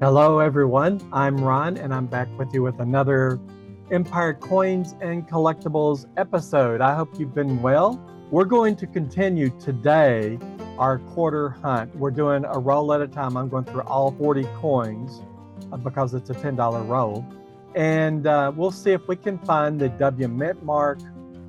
Hello, everyone. I'm Ron, and I'm back with you with another Empire Coins and Collectibles episode. I hope you've been well. We're going to continue today our quarter hunt. We're doing a roll at a time. I'm going through all 40 coins because it's a $10 roll. And we'll see if we can find the W Mint mark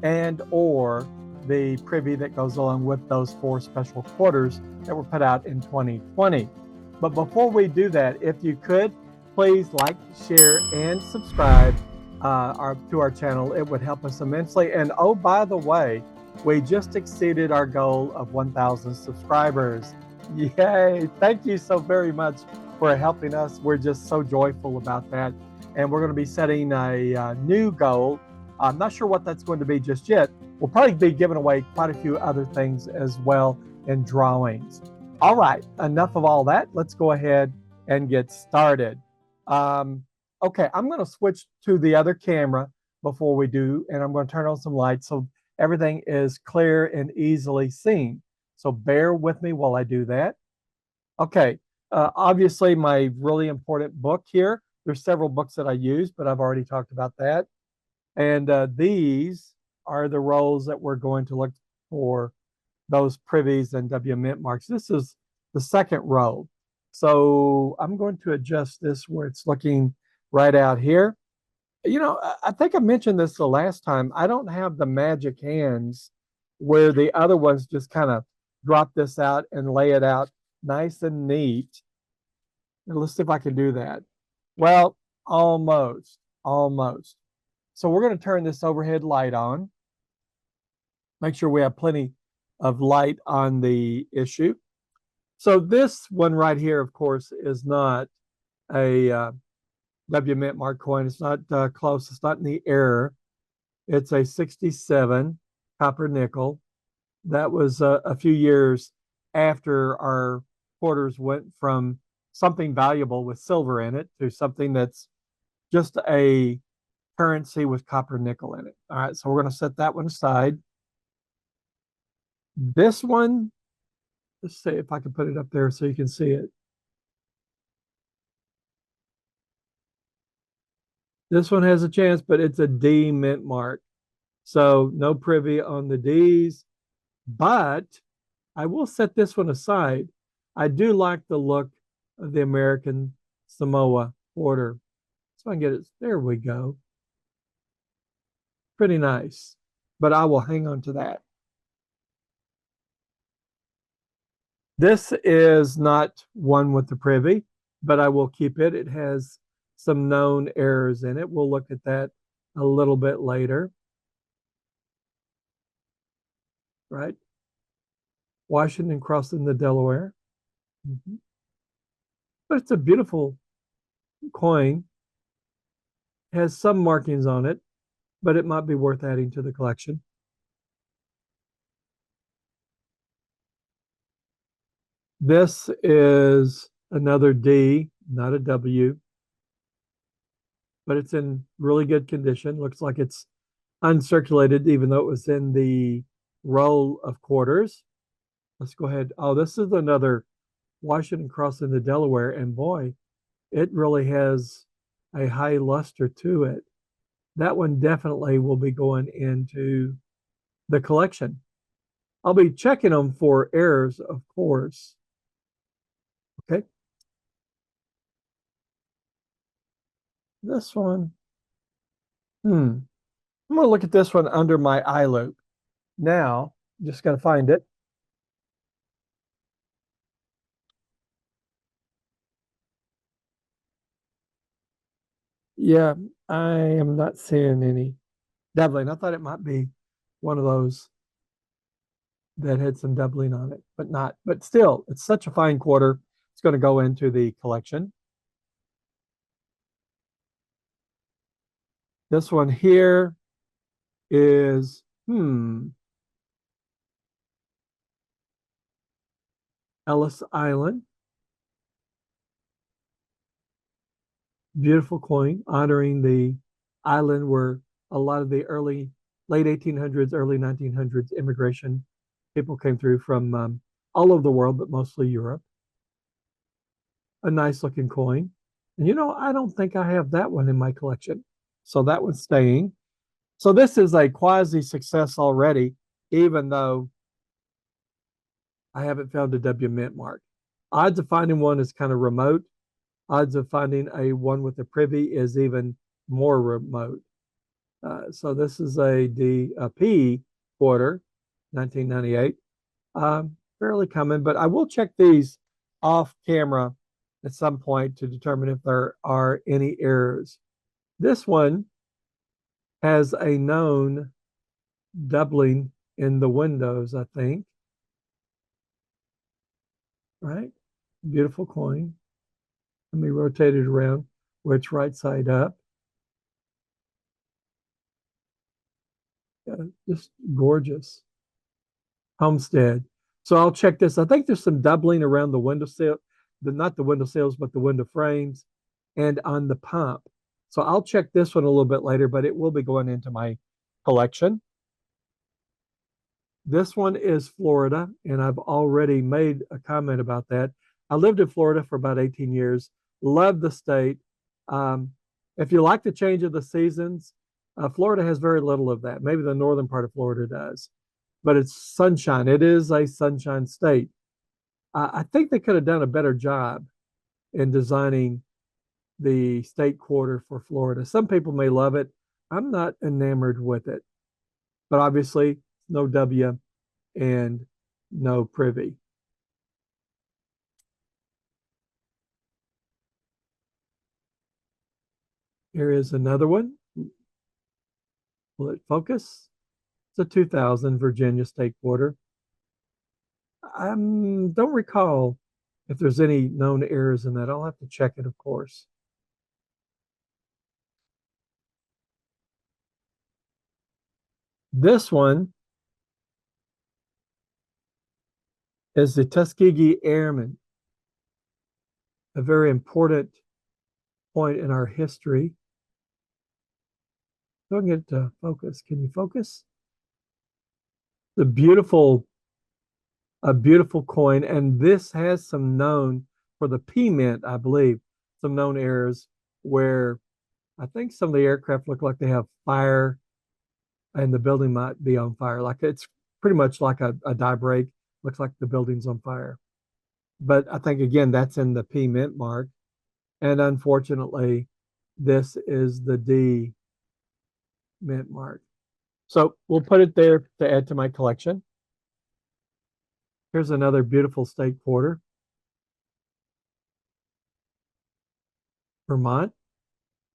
and or the privy that goes along with those 4 special quarters that were put out in 2020. But before we do that, if you could, please like, share, and subscribe to our channel. It would help us immensely. And oh, by the way, we just exceeded our goal of 1,000 subscribers. Yay! Thank you so very much for helping us. We're just so joyful about that. And we're going to be setting a new goal. I'm not sure what that's going to be just yet. We'll probably be giving away quite a few other things as well in drawings. All right, enough of all that. Let's go ahead and get started. Okay, I'm going to switch to the other camera before we do, and I'm going to turn on some lights so everything is clear and easily seen. So bear with me while I do that. Okay, obviously my really important book here. There's several books that I use, but I've already talked about that. And these are the roles that we're going to look for those privies and W mint marks. This is the second row. So I'm going to adjust this where it's looking right out here. You know, I think I mentioned this the last time. I don't have the magic hands where the other ones just kind of drop this out and lay it out nice and neat. And let's see if I can do that. Well, almost. So we're going to turn this overhead light on. Make sure we have plenty of light on the issue. So this one right here, of course, is not a W Mint mark coin. It's not close. It's not in the error. It's a 67 copper nickel. That was a few years after our quarters went from something valuable with silver in it to something that's just a currency with copper nickel in it. All right, so we're going to set that one aside. This one, let's see if I can put it up there so you can see it. This one has a chance, but it's a D mint mark. So no privy on the Ds, but I will set this one aside. I do like the look of the American Samoa order. So I can get it. There we go. Pretty nice, but I will hang on to that. This is not one with the privy, but I will keep it. It has some known errors in it. We'll look at that a little bit later. Right? Washington crossing the Delaware. But it's a beautiful coin. It has some markings on it, but it might be worth adding to the collection. This is another D, not a W, but it's in really good condition. Looks like it's uncirculated, even though it was in the roll of quarters. Let's go ahead. Oh, this is another Washington crossing the Delaware, and boy, it really has a high luster to it. That one definitely will be going into the collection. I'll be checking them for errors, of course. Okay. This one. I'm going to look at this one under my eye loop. Now, just got to find it. Yeah, I am not seeing any doubling. I thought it might be one of those that had some doubling on it, but not. But still, it's such a fine quarter. It's going to go into the collection. This one here is, Ellis Island. Beautiful coin honoring the island where a lot of the late 1800s, early 1900s immigration people came through from all over the world, but mostly Europe. A nice looking coin. And I don't think I have that one in my collection. So that one's staying. So this is a quasi success already, even though I haven't found a W mint mark. Odds of finding one is kind of remote. Odds of finding a one with a privy is even more remote. So this is a P quarter, 1998. Fairly common, but I will check these off camera at some point to determine if there are any errors. This one has a known doubling in the windows, I think. Right? Beautiful coin. Let me rotate it around where it's right side up. Just gorgeous. Homestead. So I'll check this. I think there's some doubling around the window sill, not the window sills, but the window frames and on the pump. So I'll check this one a little bit later, but it will be going into my collection. This one is Florida, and I've already made a comment about that. I lived in Florida for about 18 years, loved the state. Um, if you like the change of the seasons, Florida has very little of that. Maybe the northern part of Florida does, but it's sunshine. It is a sunshine state. I think they could have done a better job in designing the state quarter for Florida. Some people may love it. I'm not enamored with it, but obviously, no W and no privy. Here is another one. Will it focus? It's a 2000 Virginia state quarter. I don't recall if there's any known errors in that. I'll have to check it, of course. This one is the Tuskegee Airmen, a very important point in our history. Don't get to focus. Can you focus? The a beautiful coin, and this has some known for the P mint, I believe, some known errors where I think some of the aircraft look like they have fire and the building might be on fire. Like it's pretty much like a die break. Looks like the building's on fire. But I think again that's in the P mint mark. And unfortunately, this is the D mint mark. So we'll put it there to add to my collection. Here's another beautiful state quarter. Vermont.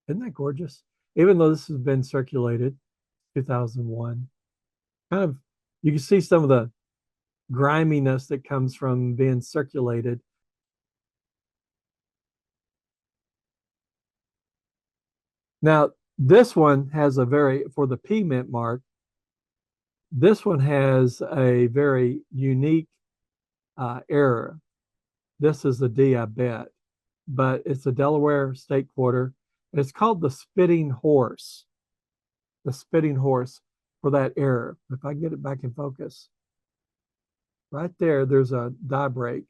Isn't that gorgeous? Even though this has been circulated, 2001. Kind of, you can see some of the griminess that comes from being circulated. Now, this one has for the P mint mark, this one has a very unique error. This is the D, I bet, but it's a Delaware state quarter. It's called the spitting horse. The spitting horse for that error. If I get it back in focus, right there, there's a die break,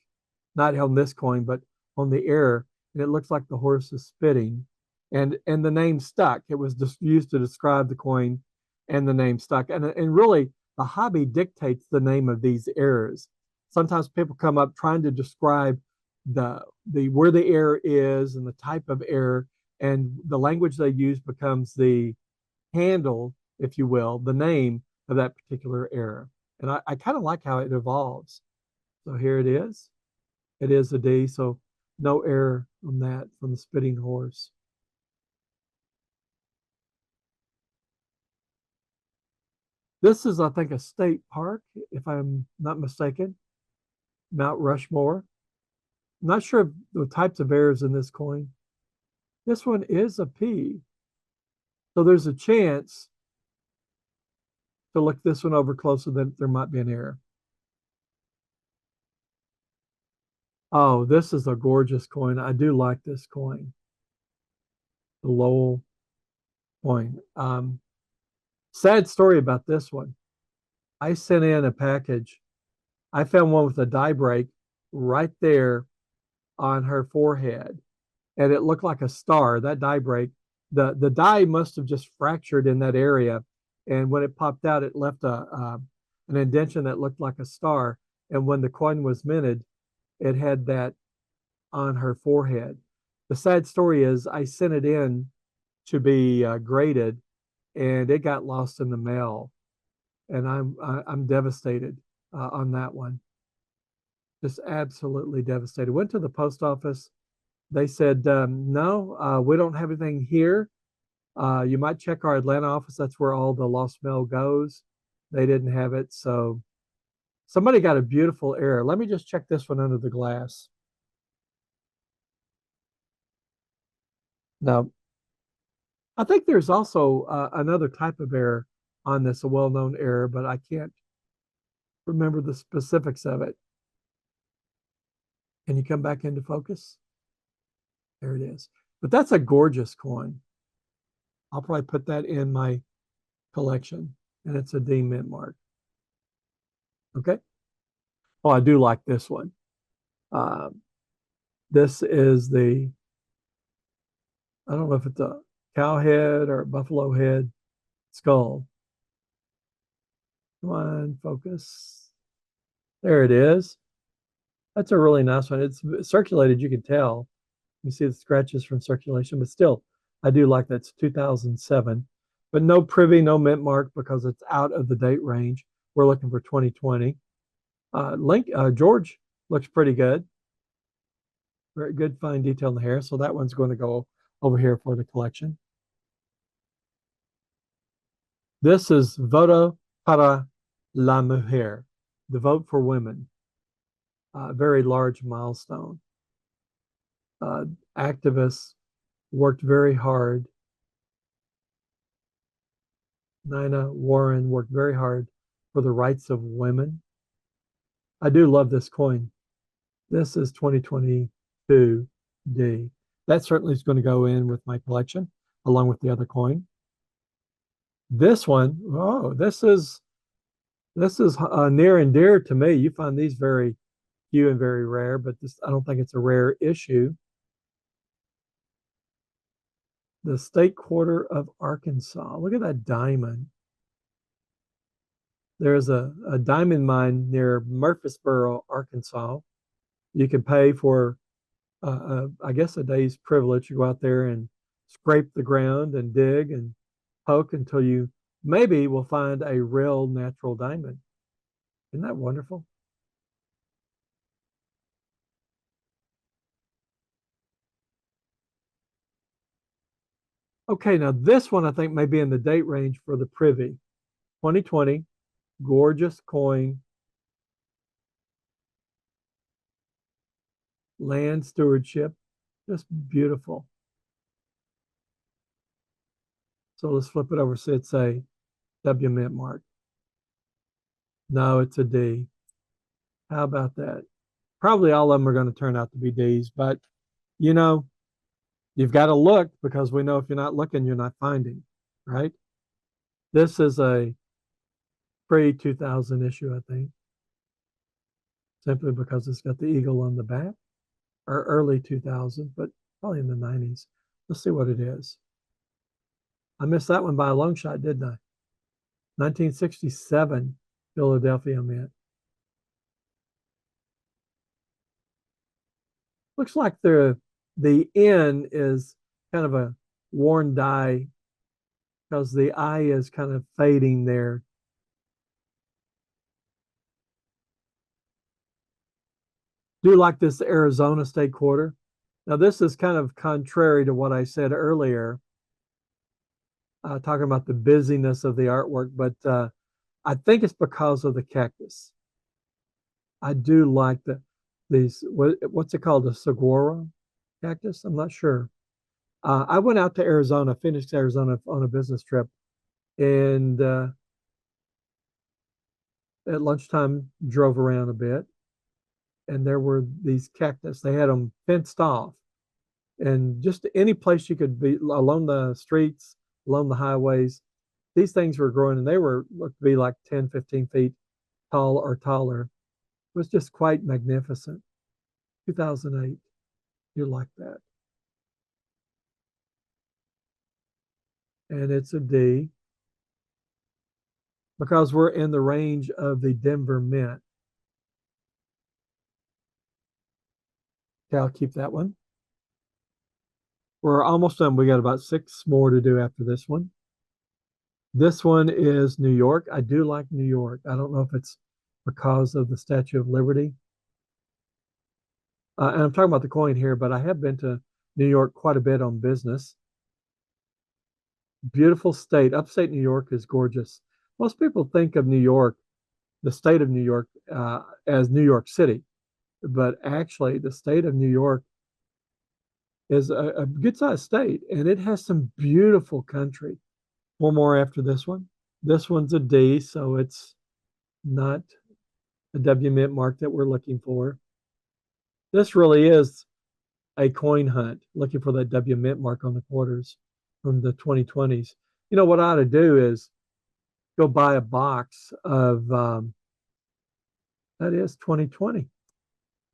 not on this coin, but on the error, and it looks like the horse is spitting, and the name stuck. It was just used to describe the coin, and the name stuck. And really, the hobby dictates the name of these errors. Sometimes people come up trying to describe the where the error is and the type of error, and the language they use becomes the handle, if you will, the name of that particular error. And I kind of like how it evolves. So here it is. It is a D, so no error on that from the spitting horse. This is, I think, a state park, if I'm not mistaken, Mount Rushmore. I'm not sure of the types of errors in this coin. This one is a P. So there's a chance to look this one over closer that there might be an error. Oh, this is a gorgeous coin. I do like this coin. The Lowell coin. Sad story about this one. I sent in a package. I found one with a die break right there on her forehead. and it looked like a star. That die break, the die must have just fractured in that area, and when it popped out, it left a an indentation that looked like a star. And when the coin was minted, it had that on her forehead. The sad story is, I sent it in to be graded, and it got lost in the mail, and I'm devastated on that one. Just absolutely devastated. Went to the post office. They said, no, we don't have anything here. You might check our Atlanta office. That's where all the lost mail goes. They didn't have it. So somebody got a beautiful error. Let me just check this one under the glass. Now, I think there's also another type of error on this, a well-known error, but I can't remember the specifics of it. Can you come back into focus? There it is. But that's a gorgeous coin. I'll probably put that in my collection, and it's a D mint mark. Okay. Oh, I do like this one. Uh, this is I don't know if it's a cow head or a buffalo head skull. Come on, focus. There it is. That's a really nice one. It's circulated, you can tell. You see the scratches from circulation, but still, I do like that. It's 2007, but no privy, no mint mark because it's out of the date range. We're looking for 2020. George looks pretty good. Very good fine detail in the hair. So that one's going to go over here for the collection. This is Voto para la Mujer, the vote for women. Very large milestone. Activists worked very hard. Nina Warren worked very hard for the rights of women. I do love this coin. This is 2022D. That certainly is going to go in with my collection along with the other coin. This one, oh, this is near and dear to me. You find these very few and very rare, but this, I don't think it's a rare issue. The State Quarter of Arkansas. Look at that diamond. There's a diamond mine near Murfreesboro, Arkansas. You can pay for, I guess, a day's privilege. You go out there and scrape the ground and dig and poke until you maybe will find a real natural diamond. Isn't that wonderful? Okay, now this one I think may be in the date range for the privy. 2020, gorgeous coin, land stewardship, just beautiful. So let's flip it over so it's a W mint mark. No, it's a D. How about that? Probably all of them are going to turn out to be D's, but you know, you've got to look because we know if you're not looking, you're not finding, right? This is a pre-2000 issue, I think, simply because it's got the eagle on the back, or early 2000, but probably in the 90s. Let's see what it is. I missed that one by a long shot, didn't I? 1967 Philadelphia Mint. Looks like the N is kind of a worn die because the I is kind of fading there. Do like this Arizona State Quarter. Now, this is kind of contrary to what I said earlier, talking about the busyness of the artwork, but I think it's because of the cactus. I do like what's it called, the saguaro cactus? I'm not sure. I went out to Arizona, Phoenix, Arizona, on a business trip, and at lunchtime drove around a bit, and there were these cactus. They had them fenced off, and just any place you could be along the streets, along the highways, these things were growing, and they were looked to be like 10, 15 feet tall or taller. It was just quite magnificent. 2008, you like that. and it's a D because we're in the range of the Denver Mint. Okay, I'll keep that one. We're almost done. We got about 6 more to do after this one. This one is New York. I do like New York. I don't know if it's because of the Statue of Liberty. And I'm talking about the coin here, but I have been to New York quite a bit on business. Beautiful state. Upstate New York is gorgeous. Most people think of New York, the state of New York, as New York City, but actually, the state of New York is a good sized state and it has some beautiful country. One more after this one. This one's a D, so it's not a W mint mark that we're looking for. This really is a coin hunt, looking for that W mint mark on the quarters from the 2020s. You know what I ought to do is go buy a box of that is 2020.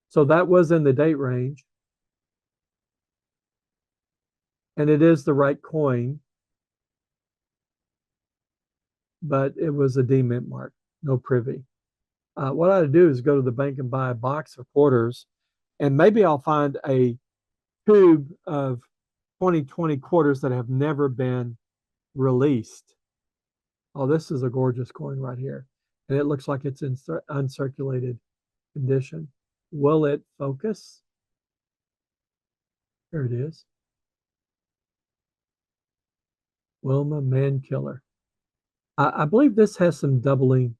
So that was in the date range. And it is the right coin, but it was a D mint mark, no privy. What I ought to do is go to the bank and buy a box of quarters, and maybe I'll find a tube of 2020 quarters that have never been released. Oh, this is a gorgeous coin right here. And it looks like it's in uncirculated condition. Will it focus? There it is. Wilma Mankiller. I believe this has some doubling,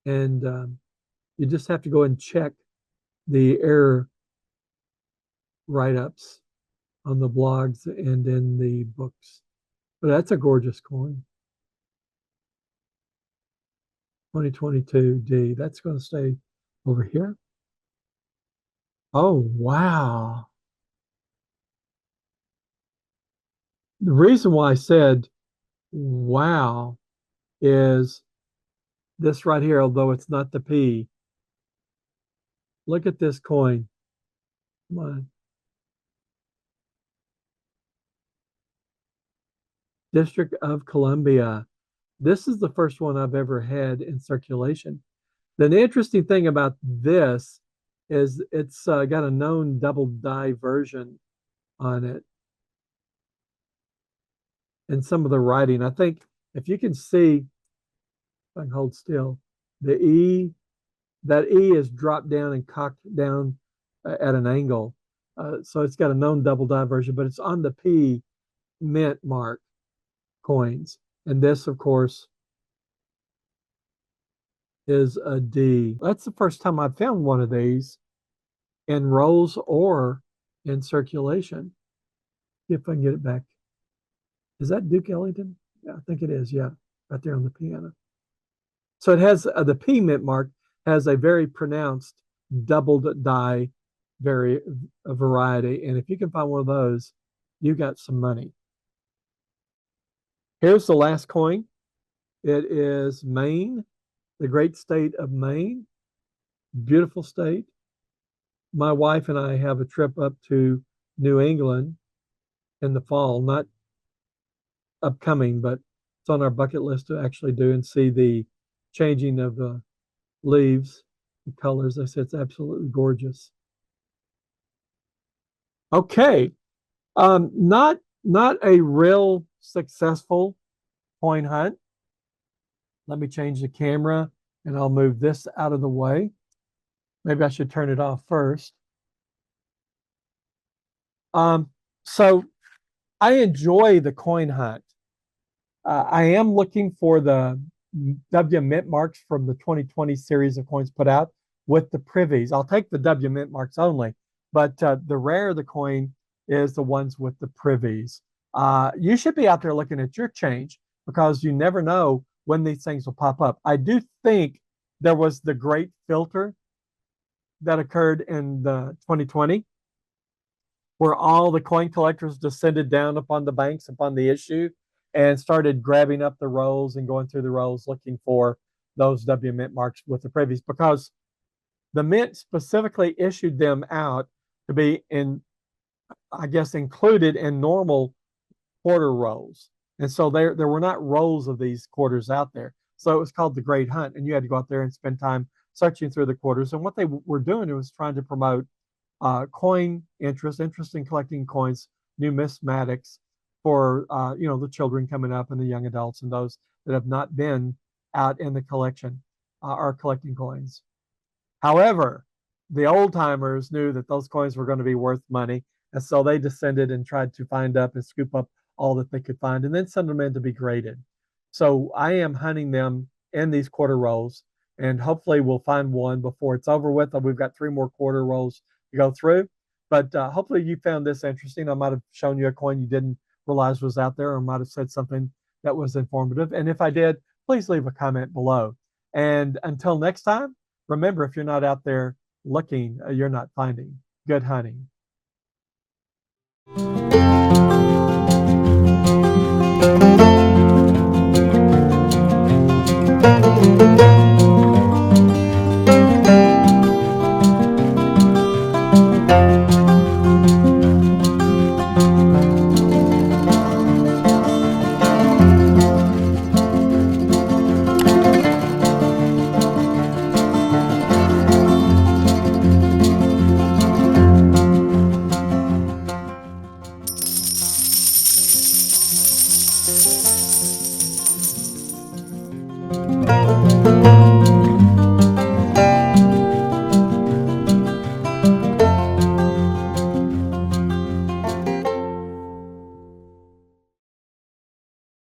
and you just have to go and check the error write-ups on the blogs and in the books. But that's a gorgeous coin. 2022D. That's going to stay over here. Oh, wow. The reason why I said wow is this right here, although it's not the P. Look at this coin. Come on. District of Columbia. This is the first one I've ever had in circulation. The interesting thing about this is it's got a known double die version on it. And some of the writing, I think if you can see, if I can hold still, the E, that E is dropped down and cocked down at an angle. So it's got a known double die version, but it's on the P mint mark coins. And this, of course, is a D. That's the first time I've found one of these in rolls or in circulation. See if I can get it back. Is that Duke Ellington? Yeah, I think it is. Yeah, right there on the piano. So it has the P mint mark has a very pronounced doubled die variety. And if you can find one of those, you got some money. Here's the last coin. It is Maine, the great state of Maine. Beautiful state. My wife and I have a trip up to New England in the fall, not upcoming, but it's on our bucket list to actually do and see the changing of the leaves, the colors. I said it's absolutely gorgeous. Okay, not a real successful coin hunt. Let me change the camera and I'll move this out of the way. Maybe I should turn it off first. So I enjoy the coin hunt. I am looking for the W mint marks from the 2020 series of coins put out with the privies. I'll take the W mint marks only, but the rarer the coin is the ones with the privies. You should be out there looking at your change because you never know when these things will pop up. I do think there was the great filter that occurred in the 2020 where all the coin collectors descended down upon the banks, upon the issue, and started grabbing up the rolls and going through the rolls looking for those W mint marks with the privies because the mint specifically issued them out to be in, I guess, included in normal quarter rolls. And so there were not rolls of these quarters out there. So it was called the Great Hunt, and you had to go out there and spend time searching through the quarters. And what they were doing was trying to promote coin interest in collecting coins, numismatics for the children coming up and the young adults and those that have not been out in the collection are collecting coins. However, the old timers knew that those coins were going to be worth money, and so they descended and tried to find up and scoop up all that they could find and then send them in to be graded. So I am hunting them in these quarter rolls, and hopefully we'll find one before it's over with. We've got 3 more quarter rolls to go through, but hopefully you found this interesting. I might have shown you a coin you didn't realize was out there, or might have said something that was informative. And if I did, please leave a comment below. And until next time, remember, if you're not out there looking, you're not finding. Good hunting.